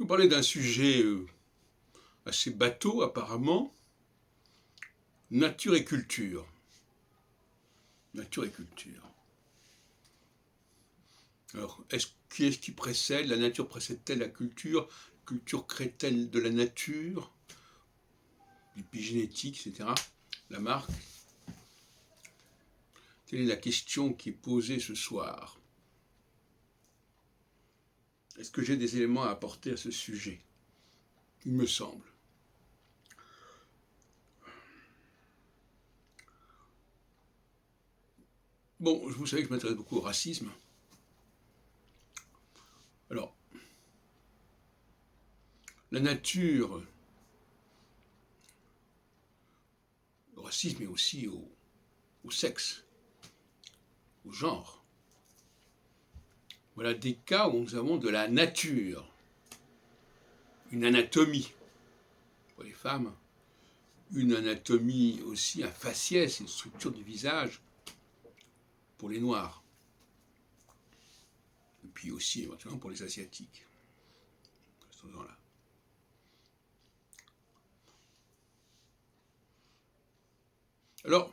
vous parler d'un sujet assez bateau apparemment, nature et culture. Nature et culture. Alors, qui est-ce qui précède? La nature précède-t-elle la culture? La culture crée-t-elle de la nature? L'épigénétique, etc. Lamarck. Quelle est la question qui est posée ce soir? Est-ce que j'ai des éléments à apporter à ce sujet? Il me semble. Bon, vous savez que je m'intéresse beaucoup au racisme. Alors, la nature, le racisme est aussi au sexe, au genre. Voilà des cas où nous avons de la nature, une anatomie pour les femmes, une anatomie aussi, un faciès, une structure du visage pour les noirs, et puis aussi éventuellement pour les asiatiques, à ce moment-là. Alors,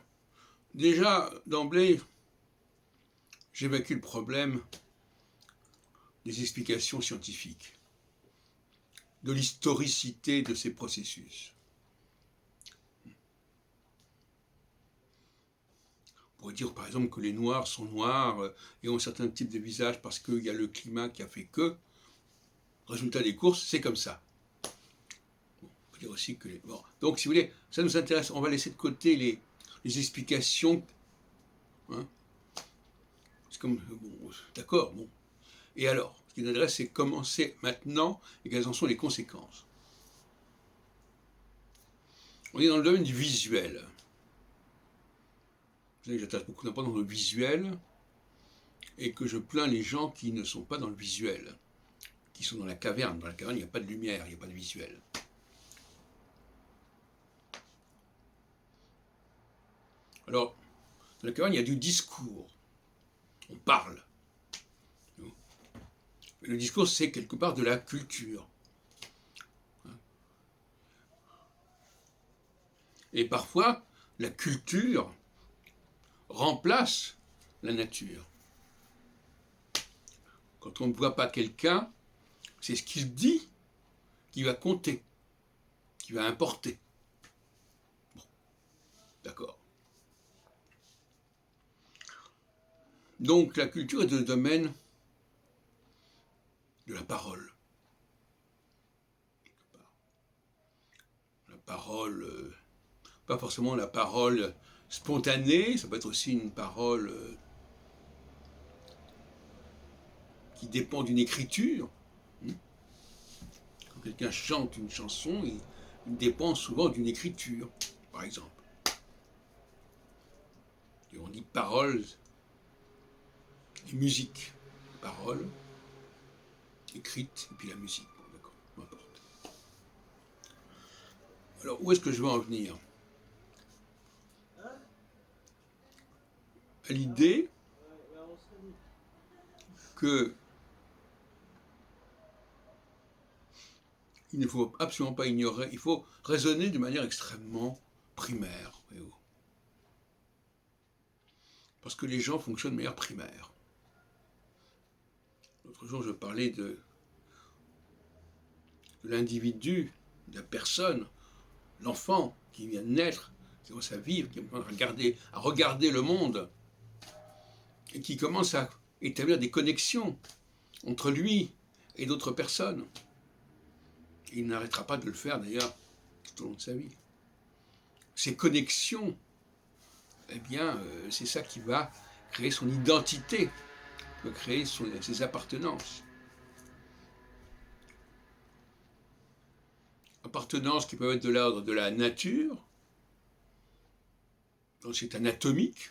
déjà, d'emblée, j'évacue le problème des explications scientifiques, de l'historicité de ces processus. On pourrait dire par exemple que les noirs sont noirs et ont certains types de visages parce qu'il y a le climat qui a fait que, résultat des courses, c'est comme ça. Bon, on peut dire aussi que bon. Donc si vous voulez, ça nous intéresse, on va laisser de côté les explications. Hein. C'est comme, bon, d'accord, bon. Et alors, ce qui nous intéresse, c'est comment c'est maintenant et quelles en sont les conséquences. On est dans le domaine du visuel. Vous savez que j'attache beaucoup d'importance au visuel et que je plains les gens qui ne sont pas dans le visuel, qui sont dans la caverne. Dans la caverne, il n'y a pas de lumière, il n'y a pas de visuel. Alors, dans la caverne, il y a du discours. On parle. Le discours, c'est quelque part de la culture. Et parfois, la culture remplace la nature. Quand on ne voit pas quelqu'un, c'est ce qu'il dit qui va compter, qui va importer. Bon, d'accord. Donc la culture est le domaine de la parole. La parole, pas forcément la parole spontanée, ça peut être aussi une parole qui dépend d'une écriture. Quand quelqu'un chante une chanson, il dépend souvent d'une écriture, par exemple. Et on dit parole et musique. Parole, écrite, et puis la musique. Bon, d'accord, peu importe. Alors, où est-ce que je veux en venir? À l'idée que il ne faut absolument pas ignorer, il faut raisonner de manière extrêmement primaire. Parce que les gens fonctionnent de manière primaire. L'autre jour, je parlais de l'individu, de la personne, l'enfant qui vient de naître, qui commence à vivre, qui commence à regarder le monde, et qui commence à établir des connexions entre lui et d'autres personnes. Et il n'arrêtera pas de le faire d'ailleurs tout au long de sa vie. Ces connexions, eh bien, c'est ça qui va créer son identité, qui va créer ses appartenances. Appartenances qui peuvent être de l'ordre de la nature, donc c'est anatomique.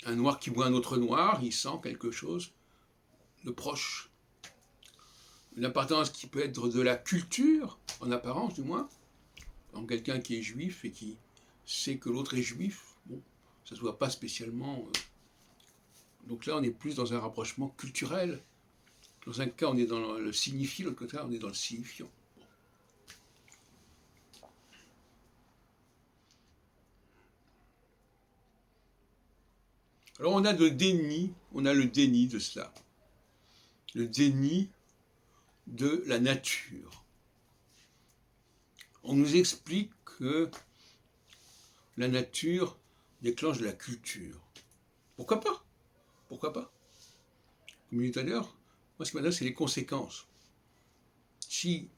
Un noir qui voit un autre noir, il sent quelque chose de proche. Une appartenance qui peut être de la culture, en apparence du moins. Donc quelqu'un qui est juif et qui sait que l'autre est juif, bon, ça ne se voit pas spécialement. Donc là, on est plus dans un rapprochement culturel Dans un cas, on est dans le signifié, dans l'autre cas, on est dans le signifiant. Alors on a le déni de cela. Le déni de la nature. On nous explique que la nature déclenche de la culture. Pourquoi pas? Pourquoi pas? Comme je disais tout à l'heure, moi ce qui m'intéresse, c'est les conséquences. Si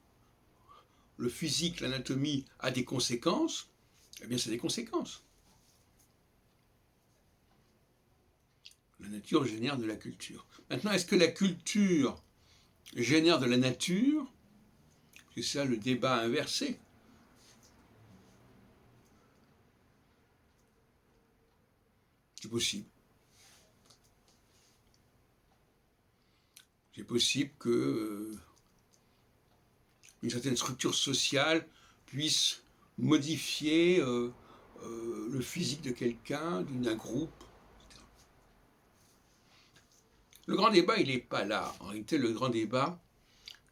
le physique, l'anatomie a des conséquences, eh bien c'est des conséquences. La nature génère de la culture. Maintenant, est-ce que la culture génère de la nature? C'est ça le débat inversé. C'est possible. C'est possible que une certaine structure sociale puisse modifier le physique de quelqu'un, d'un groupe, etc. Le grand débat, il n'est pas là. En réalité, le grand débat,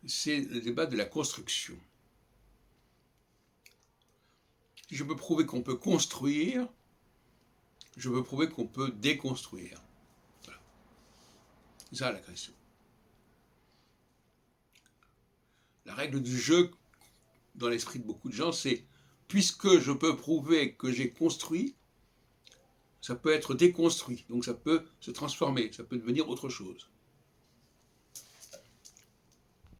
c'est le débat de la construction. Si je peux prouver qu'on peut construire, je peux prouver qu'on peut déconstruire. Voilà. C'est ça la question. La règle du jeu, dans l'esprit de beaucoup de gens, c'est puisque je peux prouver que j'ai construit, ça peut être déconstruit, donc ça peut se transformer, ça peut devenir autre chose.